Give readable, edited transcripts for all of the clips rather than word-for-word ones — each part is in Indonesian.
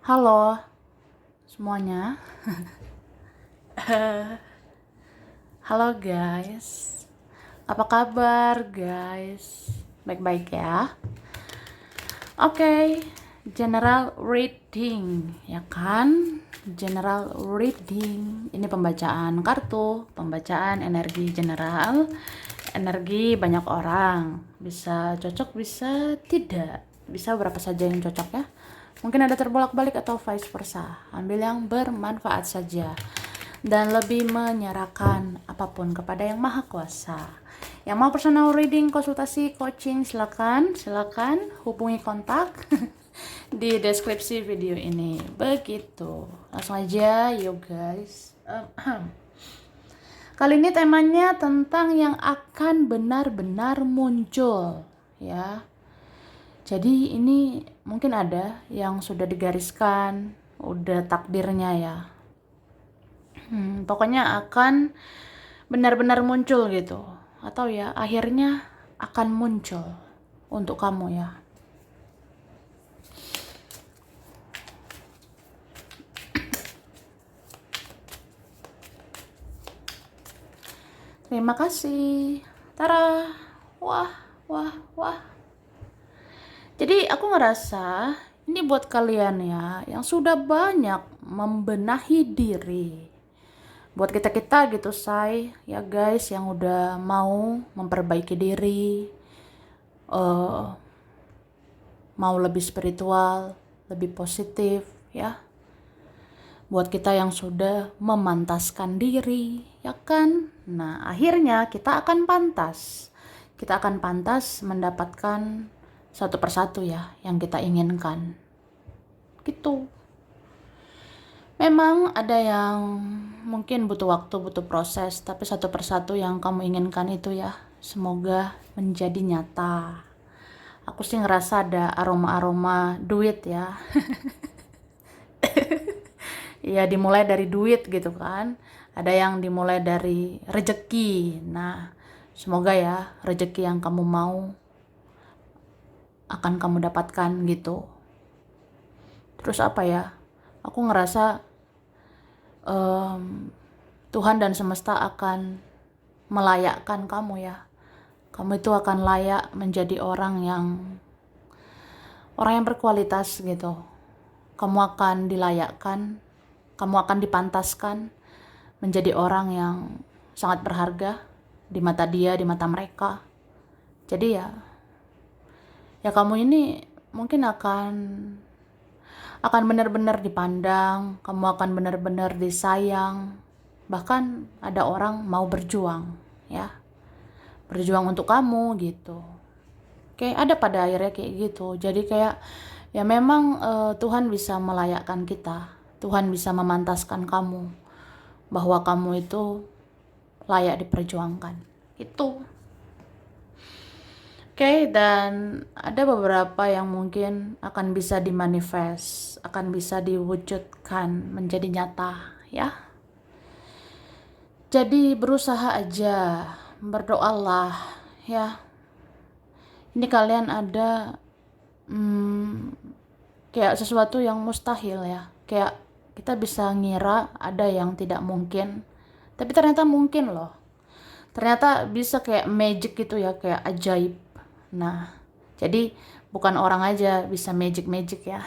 Halo semuanya. Halo guys. Apa kabar guys? Baik-baik ya. Oke, general reading ya kan? General reading. Ini pembacaan kartu, pembacaan energi general, energi banyak orang. Bisa cocok, bisa tidak. Bisa berapa saja yang cocok ya. Mungkin ada terbolak-balik atau vice versa. Ambil yang bermanfaat saja. Dan lebih menyerahkan apapun kepada yang maha kuasa. Yang mau personal reading, konsultasi, coaching, silakan hubungi kontak di deskripsi video ini. Begitu. Langsung aja yuk guys. Kali ini temanya tentang yang akan benar-benar muncul ya. Jadi ini mungkin ada yang sudah digariskan, udah takdirnya ya. Pokoknya akan benar-benar muncul gitu. Atau ya akhirnya akan muncul untuk kamu ya. Terima kasih. Tara. Wah, wah, wah. Jadi aku ngerasa ini buat kalian ya yang sudah banyak membenahi diri. Buat kita-kita gitu say, ya guys yang udah mau memperbaiki diri, mau lebih spiritual, lebih positif ya. Buat kita yang sudah memantaskan diri, ya kan? Nah, akhirnya kita akan pantas. Kita akan pantas mendapatkan satu persatu ya yang kita inginkan. Gitu. Memang ada yang mungkin butuh waktu, butuh proses, tapi satu persatu yang kamu inginkan itu ya, semoga menjadi nyata. Aku sih ngerasa ada aroma-aroma duit ya. Ya dimulai dari duit gitu kan. Ada yang dimulai dari rejeki. Nah, semoga ya rejeki yang kamu mau akan kamu dapatkan gitu. Terus apa ya? Aku ngerasa Tuhan dan semesta akan melayakkan kamu ya. Kamu itu akan layak menjadi orang yang berkualitas gitu. Kamu akan dilayakkan, kamu akan dipantaskan menjadi orang yang sangat berharga di mata dia, di mata mereka. Jadi ya kamu ini mungkin akan benar-benar dipandang, kamu akan benar-benar disayang. Bahkan ada orang mau berjuang ya. Berjuang untuk kamu gitu. Kayak ada pada akhirnya kayak gitu. Jadi kayak ya memang Tuhan bisa melayakkan kita. Tuhan bisa memantaskan kamu bahwa kamu itu layak diperjuangkan. Itu. Oke, dan ada beberapa yang mungkin akan bisa dimanifest, akan bisa diwujudkan menjadi nyata, ya. Jadi berusaha aja, berdoalah, ya. Ini kalian ada kayak sesuatu yang mustahil ya. Kayak kita bisa ngira ada yang tidak mungkin, tapi ternyata mungkin loh. Ternyata bisa kayak magic gitu ya, kayak ajaib. Nah, jadi bukan orang aja bisa magic ya.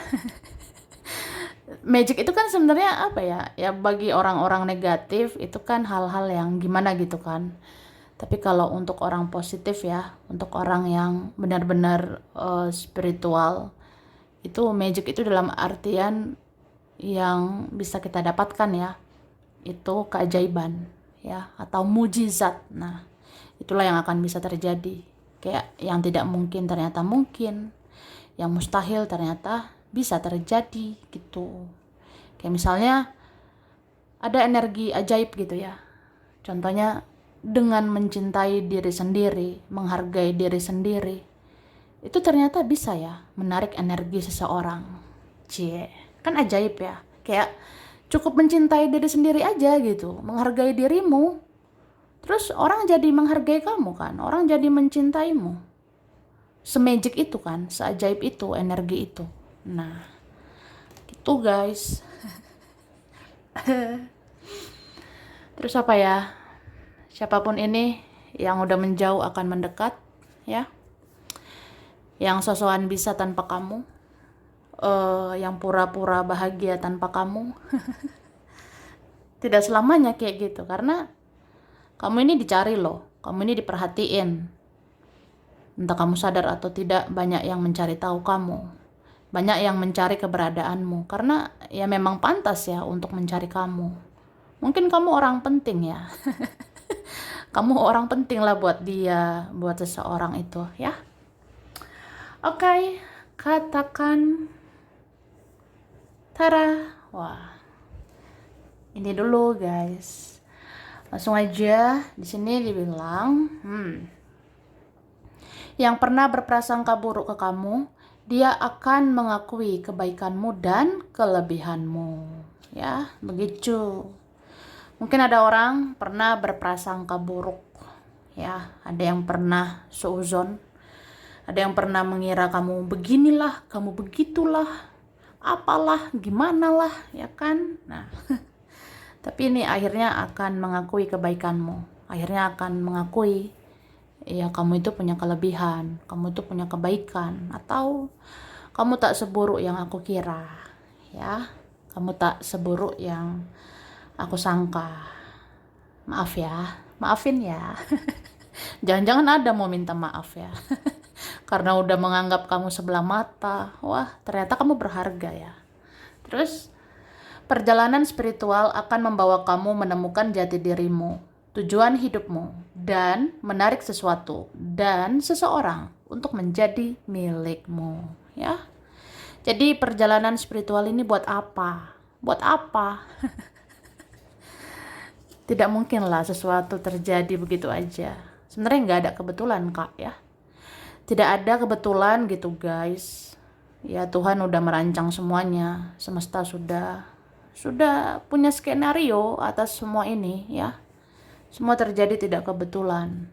Magic itu kan sebenarnya apa ya? Ya bagi orang-orang negatif itu kan hal-hal yang gimana gitu kan. Tapi kalau untuk orang positif ya, untuk orang yang benar-benar spiritual, itu magic itu dalam artian yang bisa kita dapatkan ya. Itu keajaiban ya atau mujizat. Nah, itulah yang akan bisa terjadi. Kayak yang tidak mungkin ternyata mungkin, yang mustahil ternyata bisa terjadi gitu. Kayak misalnya ada energi ajaib gitu ya. Contohnya dengan mencintai diri sendiri, menghargai diri sendiri, itu ternyata bisa ya menarik energi seseorang. Cie, kan ajaib ya. Kayak cukup mencintai diri sendiri aja gitu, menghargai dirimu. Terus orang jadi menghargai kamu kan, orang jadi mencintaimu. Semagic itu kan, seajaib itu energi itu. Nah, Gitu guys. Terus apa ya? Siapapun ini yang udah menjauh akan mendekat, ya. Yang sosokan bisa tanpa kamu, yang pura-pura bahagia tanpa kamu. Tidak selamanya kayak gitu, karena kamu ini dicari loh, kamu ini diperhatiin. Entah kamu sadar atau tidak, banyak yang mencari tahu kamu, banyak yang mencari keberadaanmu, karena ya memang pantas ya untuk mencari kamu. Mungkin kamu orang penting ya. Kamu orang penting lah buat dia, buat seseorang itu ya. Oke, katakan Tara. Wah, ini dulu guys. Langsung aja di sini dibilang, yang pernah berprasangka buruk ke kamu, dia akan mengakui kebaikanmu dan kelebihanmu. Ya, begitu. Mungkin ada orang pernah berprasangka buruk. Ya, ada yang pernah suuzon. Ada yang pernah mengira kamu beginilah, kamu begitulah, apalah, gimana lah, ya kan? Nah, tapi ini akhirnya akan mengakui kebaikanmu. Akhirnya akan mengakui ya kamu itu punya kelebihan, kamu itu punya kebaikan, atau kamu tak seburuk yang aku kira, ya. Kamu tak seburuk yang aku sangka. Maaf ya, maafin ya. Jangan-jangan ada mau minta maaf ya. Karena udah menganggap kamu sebelah mata. Wah, ternyata kamu berharga ya. Terus, perjalanan spiritual akan membawa kamu menemukan jati dirimu, tujuan hidupmu, dan menarik sesuatu dan seseorang untuk menjadi milikmu, ya. Jadi perjalanan spiritual ini buat apa? Buat apa? Tidak mungkinlah sesuatu terjadi begitu aja. Sebenarnya nggak ada kebetulan, Kak, ya. Tidak ada kebetulan gitu, guys. Ya, Tuhan udah merancang semuanya. Semesta sudah punya skenario atas semua ini, ya. Semua terjadi tidak kebetulan.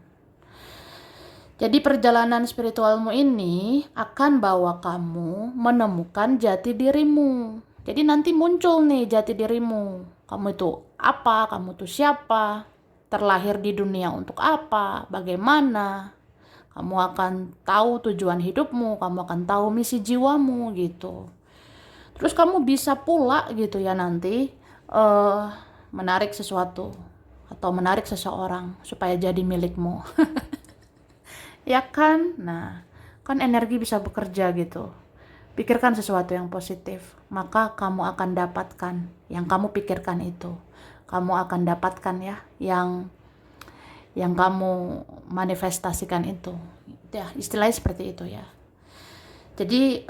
Jadi perjalanan spiritualmu ini akan bawa kamu menemukan jati dirimu. Jadi nanti muncul nih jati dirimu. Kamu itu apa? Kamu itu siapa? Terlahir di dunia untuk apa? Bagaimana? Kamu akan tahu tujuan hidupmu, kamu akan tahu misi jiwamu gitu. Terus kamu bisa pula gitu ya nanti menarik sesuatu atau menarik seseorang supaya jadi milikmu. Ya kan? Nah, kan energi bisa bekerja gitu. Pikirkan sesuatu yang positif, maka kamu akan dapatkan yang kamu pikirkan itu. Kamu akan dapatkan ya yang kamu manifestasikan itu. Ya, istilahnya seperti itu ya. Jadi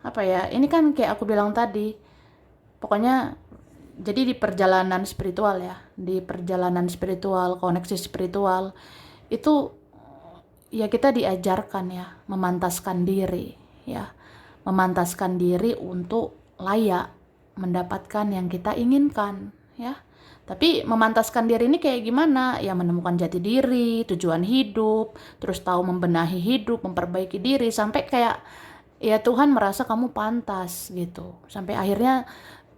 apa ya? Ini kan kayak aku bilang tadi. Pokoknya jadi di perjalanan spiritual ya, di perjalanan spiritual, koneksi spiritual itu ya kita diajarkan ya memantaskan diri ya. Memantaskan diri untuk layak mendapatkan yang kita inginkan ya. Tapi memantaskan diri ini kayak gimana? Ya menemukan jati diri, tujuan hidup, terus tahu membenahi hidup, memperbaiki diri, sampai kayak ya Tuhan merasa kamu pantas gitu. Sampai akhirnya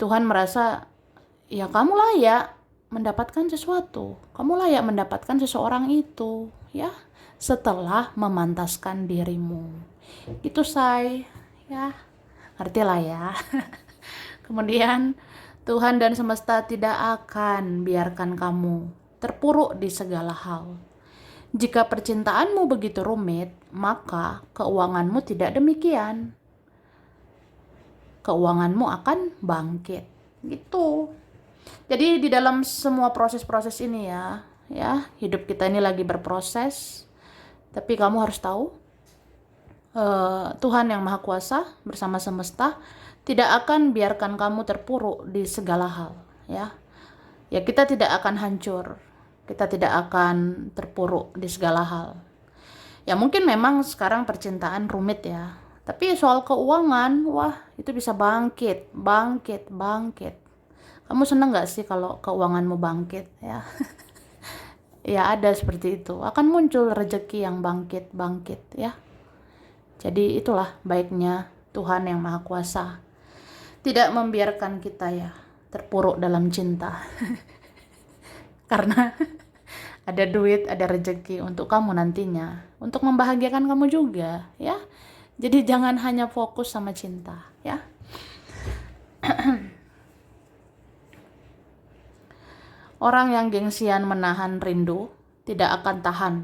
Tuhan merasa ya kamu layak mendapatkan sesuatu. Kamu layak mendapatkan seseorang itu ya setelah memantaskan dirimu. Itu say ya. Ngerti lah ya. Kemudian Tuhan dan semesta tidak akan biarkan kamu terpuruk di segala hal. Jika percintaanmu begitu rumit, maka keuanganmu tidak demikian. Keuanganmu akan bangkit. Gitu. Jadi di dalam semua proses-proses ini ya, hidup kita ini lagi berproses. Tapi kamu harus tahu, Tuhan yang Maha Kuasa bersama semesta tidak akan biarkan kamu terpuruk di segala hal ya. Ya kita tidak akan hancur, kita tidak akan terpuruk di segala hal. Ya mungkin memang sekarang percintaan rumit ya, tapi soal keuangan, wah itu bisa bangkit. Kamu seneng gak sih kalau keuanganmu bangkit ya? Ya ada seperti itu, akan muncul rezeki yang bangkit ya. Jadi itulah baiknya Tuhan yang Maha Kuasa. tidak membiarkan kita ya terpuruk dalam cinta. Karena ada duit, ada rezeki untuk kamu nantinya, untuk membahagiakan kamu juga, ya. Jadi jangan hanya fokus sama cinta, ya. Orang yang gengsian menahan rindu tidak akan tahan.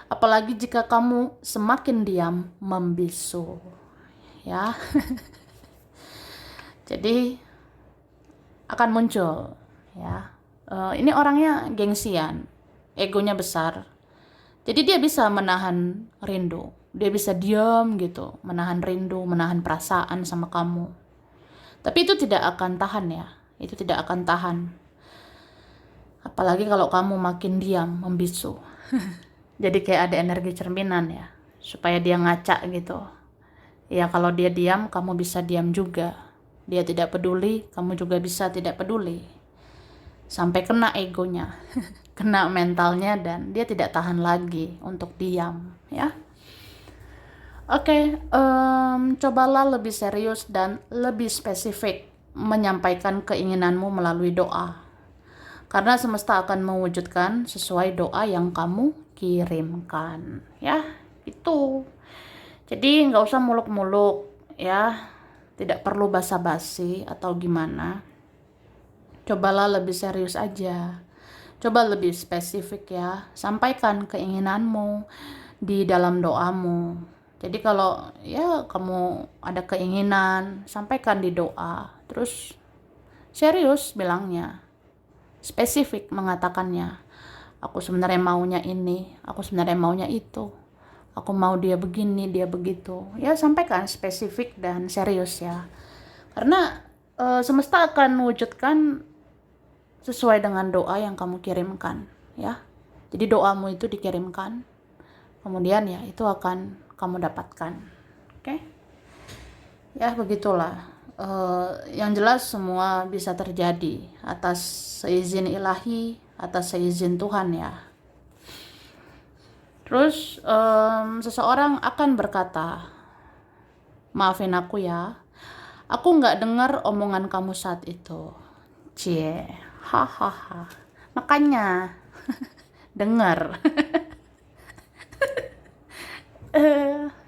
Apalagi jika kamu semakin diam membisu, ya. Jadi akan muncul, ya. Ini orangnya gengsian, egonya besar. Jadi dia bisa menahan rindu, dia bisa diam gitu, menahan rindu, menahan perasaan sama kamu. Tapi itu tidak akan tahan ya, itu tidak akan tahan. Apalagi kalau kamu makin diam, membisu. Jadi kayak ada energi cerminan ya, supaya dia ngaca gitu. Ya kalau dia diam, kamu bisa diam juga. Dia tidak peduli, kamu juga bisa tidak peduli. Sampai kena egonya, kena mentalnya, dan dia tidak tahan lagi untuk diam, ya. Oke, cobalah lebih serius dan lebih spesifik menyampaikan keinginanmu melalui doa. Karena semesta akan mewujudkan sesuai doa yang kamu kirimkan, ya. Itu. Jadi nggak usah muluk-muluk, ya. Tidak perlu basa-basi atau gimana. Cobalah lebih serius aja. Coba lebih spesifik ya. Sampaikan keinginanmu di dalam doamu. Jadi kalau ya kamu ada keinginan, sampaikan di doa. Terus serius bilangnya. Spesifik mengatakannya. Aku sebenarnya maunya ini, aku sebenarnya maunya itu. Aku mau dia begini, dia begitu. Ya sampaikan spesifik dan serius ya. Karena semesta akan wujudkan sesuai dengan doa yang kamu kirimkan, ya. Jadi doamu itu dikirimkan, kemudian ya itu akan kamu dapatkan. Oke? Ya begitulah. Yang jelas semua bisa terjadi atas seizin ilahi, atas seizin Tuhan ya. Terus seseorang akan berkata, maafin aku ya, aku nggak dengar omongan kamu saat itu. Cie, hahaha. Makanya dengar.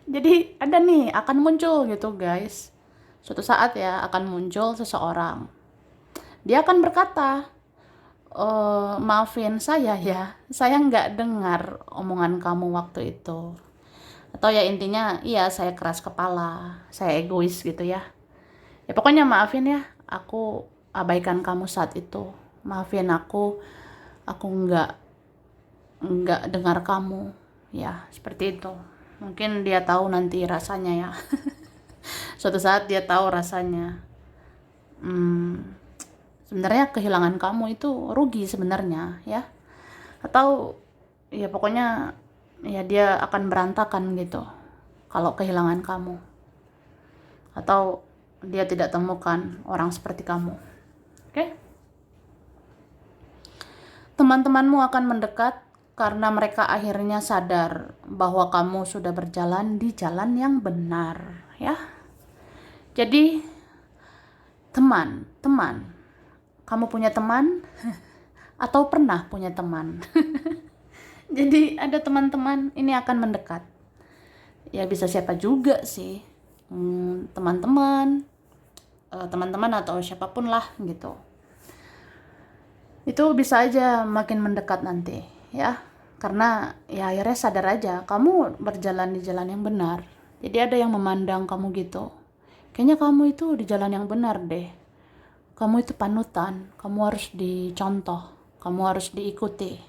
Jadi ada nih akan muncul gitu guys. Suatu saat ya akan muncul seseorang. Dia akan berkata, maafin saya ya, saya nggak dengar omongan kamu waktu itu. Atau ya intinya, iya saya keras kepala, saya egois gitu ya. Ya pokoknya maafin ya, aku abaikan kamu saat itu. Maafin aku nggak dengar kamu. Ya seperti itu. Mungkin dia tahu nanti rasanya ya. Suatu saat dia tahu rasanya. Sebenarnya kehilangan kamu itu rugi sebenarnya ya. Atau ya pokoknya ya dia akan berantakan gitu kalau kehilangan kamu. Atau dia tidak temukan orang seperti kamu. Oke? Teman-temanmu akan mendekat karena mereka akhirnya sadar bahwa kamu sudah berjalan di jalan yang benar, ya. Jadi teman, kamu punya teman atau pernah punya teman? Jadi ada teman-teman ini akan mendekat. Ya bisa siapa juga sih, teman-teman atau siapapun lah gitu. Itu bisa aja makin mendekat nanti ya, karena ya akhirnya sadar aja kamu berjalan di jalan yang benar. Jadi ada yang memandang kamu gitu, kayaknya kamu itu di jalan yang benar deh, kamu itu panutan, kamu harus dicontoh, kamu harus diikuti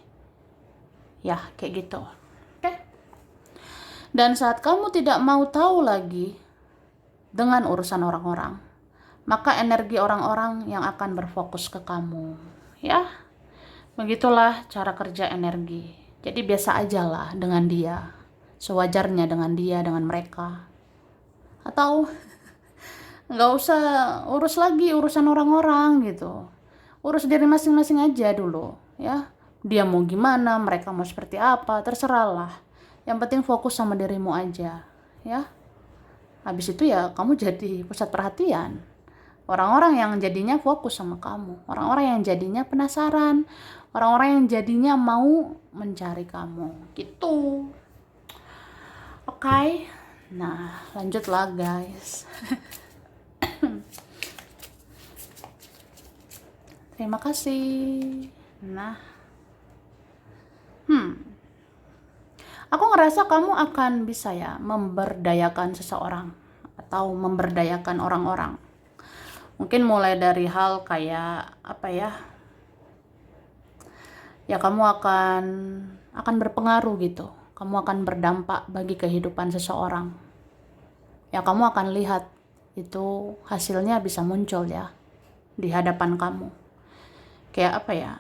ya, kayak gitu. Oke? Dan saat kamu tidak mau tahu lagi dengan urusan orang-orang, maka energi orang-orang yang akan berfokus ke kamu. Ya, begitulah cara kerja energi. Jadi biasa aja lah dengan dia, sewajarnya dengan dia, dengan mereka. Atau nggak usah urus lagi urusan orang-orang gitu. Urus diri masing-masing aja dulu, ya. Dia mau gimana, mereka mau seperti apa, terserahlah. Yang penting fokus sama dirimu aja, ya. Habis itu ya kamu jadi pusat perhatian. Orang-orang yang jadinya fokus sama kamu, orang-orang yang jadinya penasaran, orang-orang yang jadinya mau mencari kamu, gitu. Oke. Nah, lanjutlah guys. Terima kasih. Nah, aku ngerasa kamu akan bisa ya memberdayakan seseorang atau memberdayakan orang-orang. Mungkin mulai dari hal kayak apa ya? Ya kamu akan berpengaruh gitu. Kamu akan berdampak bagi kehidupan seseorang. Ya kamu akan lihat itu hasilnya bisa muncul ya di hadapan kamu. Kayak apa ya?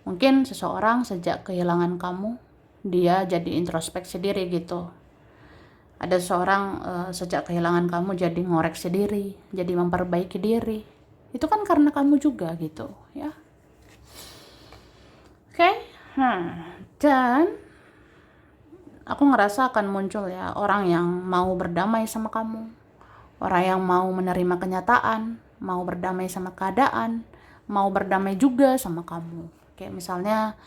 Mungkin seseorang sejak kehilangan kamu, dia jadi introspeksi diri gitu. Ada seseorang sejak kehilangan kamu jadi ngoreksi diri, jadi memperbaiki diri. Itu kan karena kamu juga gitu ya. Oke. Dan aku ngerasa akan muncul ya orang yang mau berdamai sama kamu. Orang yang mau menerima kenyataan, mau berdamai sama keadaan, mau berdamai juga sama kamu. Kayak misalnya,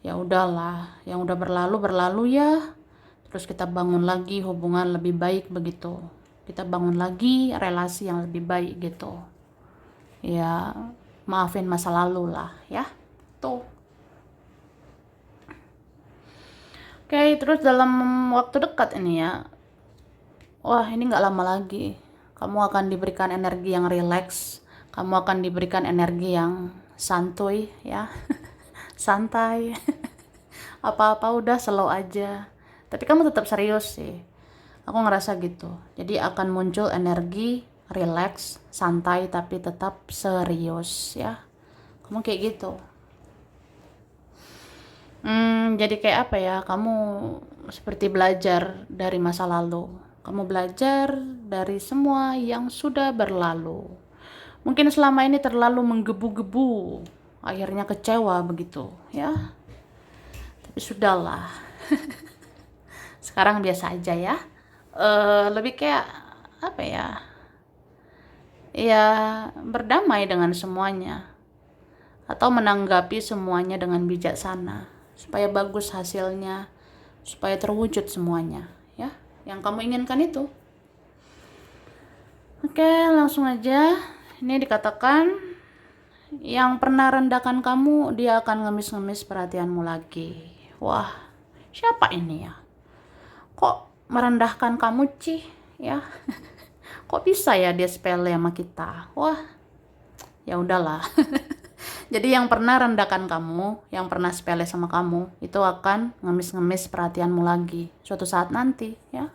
ya udahlah, yang udah berlalu ya. Terus kita bangun lagi hubungan lebih baik begitu. Kita bangun lagi relasi yang lebih baik gitu. Ya, maafin masa lalu lah ya. Tuh. Oke, terus dalam waktu dekat ini ya. Wah, ini nggak lama lagi. Kamu akan diberikan energi yang rileks. Kamu akan diberikan energi yang santuy ya. Santai. Apa-apa udah slow aja. Tapi kamu tetap serius sih. Aku ngerasa gitu. Jadi akan muncul energi relax, santai tapi tetap serius ya. Kamu kayak gitu. Jadi kayak apa ya? Kamu seperti belajar dari masa lalu. Kamu belajar dari semua yang sudah berlalu. Mungkin selama ini terlalu menggebu-gebu. Akhirnya kecewa begitu ya. Tapi sudahlah. Sekarang biasa aja ya. Lebih kayak apa ya? Ya berdamai dengan semuanya. Atau menanggapi semuanya dengan bijaksana. Supaya bagus hasilnya. Supaya terwujud semuanya. Ya, yang kamu inginkan itu. Oke, langsung aja. Ini dikatakan yang pernah rendahkan kamu, dia akan ngemis-ngemis perhatianmu lagi. Wah, siapa ini ya? Kok merendahkan kamu, Cih? Ya. Kok bisa ya dia sepele sama kita? Wah, ya udahlah. Jadi yang pernah rendahkan kamu, yang pernah sepele sama kamu, itu akan ngemis-ngemis perhatianmu lagi suatu saat nanti, ya.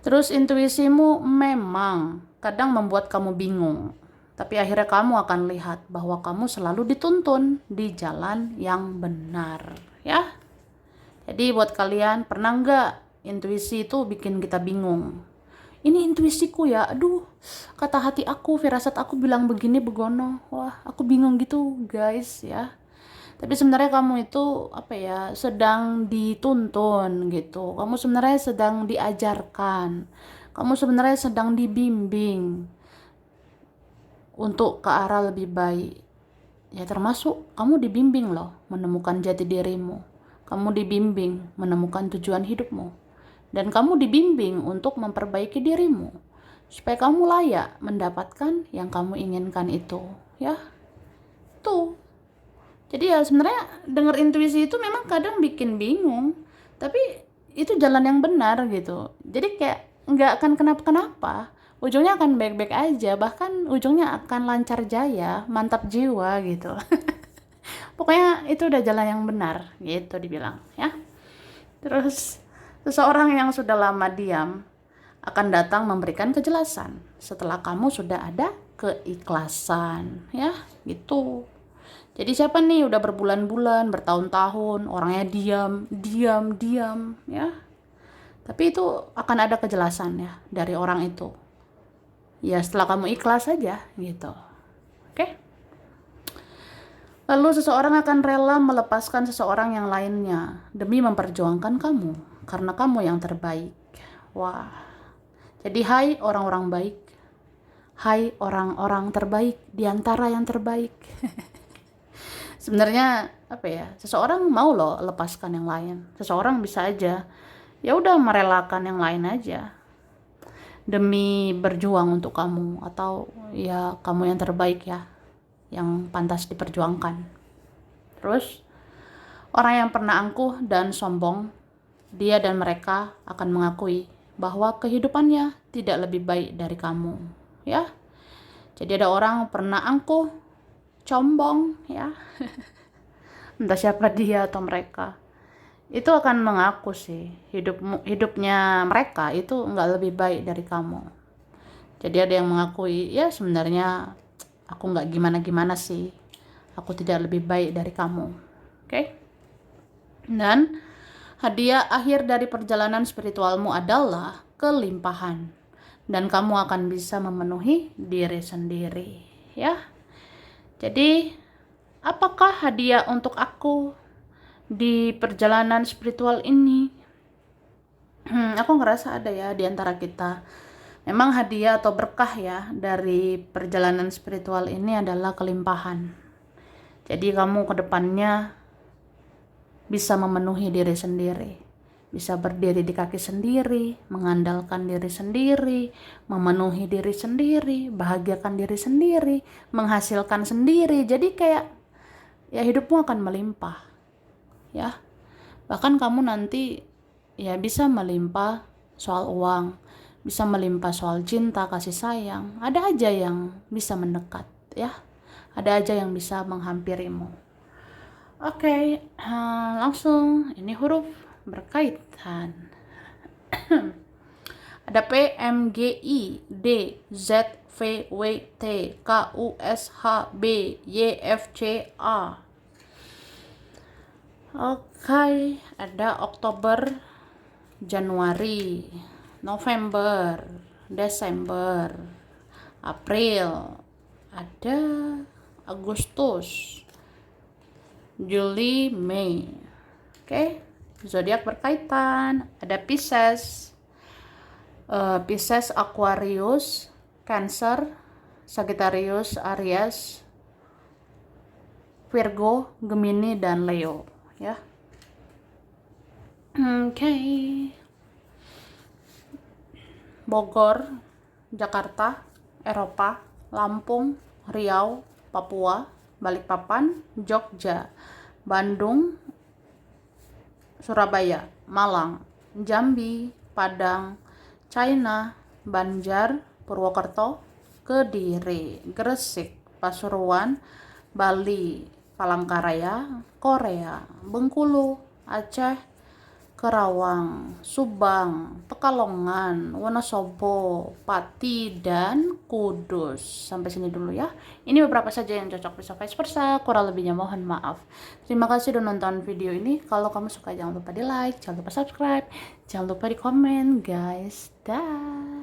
Terus intuisimu memang kadang membuat kamu bingung. Tapi akhirnya kamu akan lihat bahwa kamu selalu dituntun di jalan yang benar, ya. Jadi buat kalian, pernah nggak intuisi itu bikin kita bingung? Ini intuisiku ya, aduh, kata hati aku, firasat aku bilang begini begono. Wah, aku bingung gitu guys ya. Tapi sebenarnya kamu itu apa ya, sedang dituntun gitu. Kamu sebenarnya sedang diajarkan. Kamu sebenarnya sedang dibimbing untuk ke arah lebih baik. Ya termasuk kamu dibimbing loh menemukan jati dirimu. Kamu dibimbing menemukan tujuan hidupmu. Dan kamu dibimbing untuk memperbaiki dirimu. Supaya kamu layak mendapatkan yang kamu inginkan itu. Ya, tuh. Jadi ya sebenarnya dengar intuisi itu memang kadang bikin bingung. Tapi itu jalan yang benar gitu. Jadi kayak nggak akan kenapa-kenapa. Ujungnya akan baik-baik aja. Bahkan ujungnya akan lancar jaya, mantap jiwa gitu. Pokoknya itu udah jalan yang benar gitu dibilang ya. Terus seseorang yang sudah lama diam akan datang memberikan kejelasan setelah kamu sudah ada keikhlasan ya gitu. Jadi siapa nih udah berbulan-bulan, bertahun-tahun orangnya diam ya. Tapi itu akan ada kejelasan ya dari orang itu. Ya setelah kamu ikhlas aja gitu. Oke? Lalu seseorang akan rela melepaskan seseorang yang lainnya demi memperjuangkan kamu karena kamu yang terbaik. Wah. Jadi hai orang-orang baik. Hai orang-orang terbaik di antara yang terbaik. Sebenarnya apa ya? Seseorang mau loh lepaskan yang lain. Seseorang bisa aja ya udah merelakan yang lain aja demi berjuang untuk kamu, atau ya kamu yang terbaik ya, yang pantas diperjuangkan. Terus orang yang pernah angkuh dan sombong, dia dan mereka akan mengakui bahwa kehidupannya tidak lebih baik dari kamu, ya. Jadi ada orang pernah angkuh, sombong, ya. Entah siapa dia atau mereka. Itu akan mengaku sih, hidupnya mereka itu nggak lebih baik dari kamu. Jadi ada yang mengakui, ya sebenarnya aku nggak gimana-gimana sih. Aku tidak lebih baik dari kamu. Oke? Dan hadiah akhir dari perjalanan spiritualmu adalah kelimpahan. Dan kamu akan bisa memenuhi diri sendiri. Ya. Jadi, apakah hadiah untuk aku di perjalanan spiritual ini? Aku ngerasa ada ya di antara kita. Memang hadiah atau berkah ya dari perjalanan spiritual ini adalah kelimpahan. Jadi kamu ke depannya bisa memenuhi diri sendiri, bisa berdiri di kaki sendiri, mengandalkan diri sendiri, memenuhi diri sendiri, bahagiakan diri sendiri, menghasilkan sendiri. Jadi kayak ya hidupmu akan melimpah ya. Bahkan kamu nanti ya bisa melimpah soal uang, bisa melimpah soal cinta, kasih sayang. Ada aja yang bisa mendekat ya, ada aja yang bisa menghampirimu. Oke, langsung ini huruf berkaitan. Ada P, M, G, I, D, Z, V, W, T, K, U, S, H, B, Y, F, C, A. Oke, ada Oktober, Januari, November, Desember, April, ada Agustus, Juli, Mei. Oke, zodiak berkaitan. Ada Pisces, Pisces, Aquarius, Cancer, Sagittarius, Aries, Virgo, Gemini, dan Leo. Ya. Oke. Bogor, Jakarta, Eropa, Lampung, Riau, Papua, Balikpapan, Jogja, Bandung, Surabaya, Malang, Jambi, Padang, China, Banjar, Purwokerto, Kediri, Gresik, Pasuruan, Bali, Palangkaraya, Korea, Bengkulu, Aceh, Kerawang, Subang, Pekalongan, Wonosobo, Pati, dan Kudus. Sampai sini dulu ya. Ini beberapa saja yang cocok, bisa vice versa. Kurang lebihnya mohon maaf. Terima kasih sudah nonton video ini. Kalau kamu suka jangan lupa di like, jangan lupa subscribe, jangan lupa di komen guys. Dah.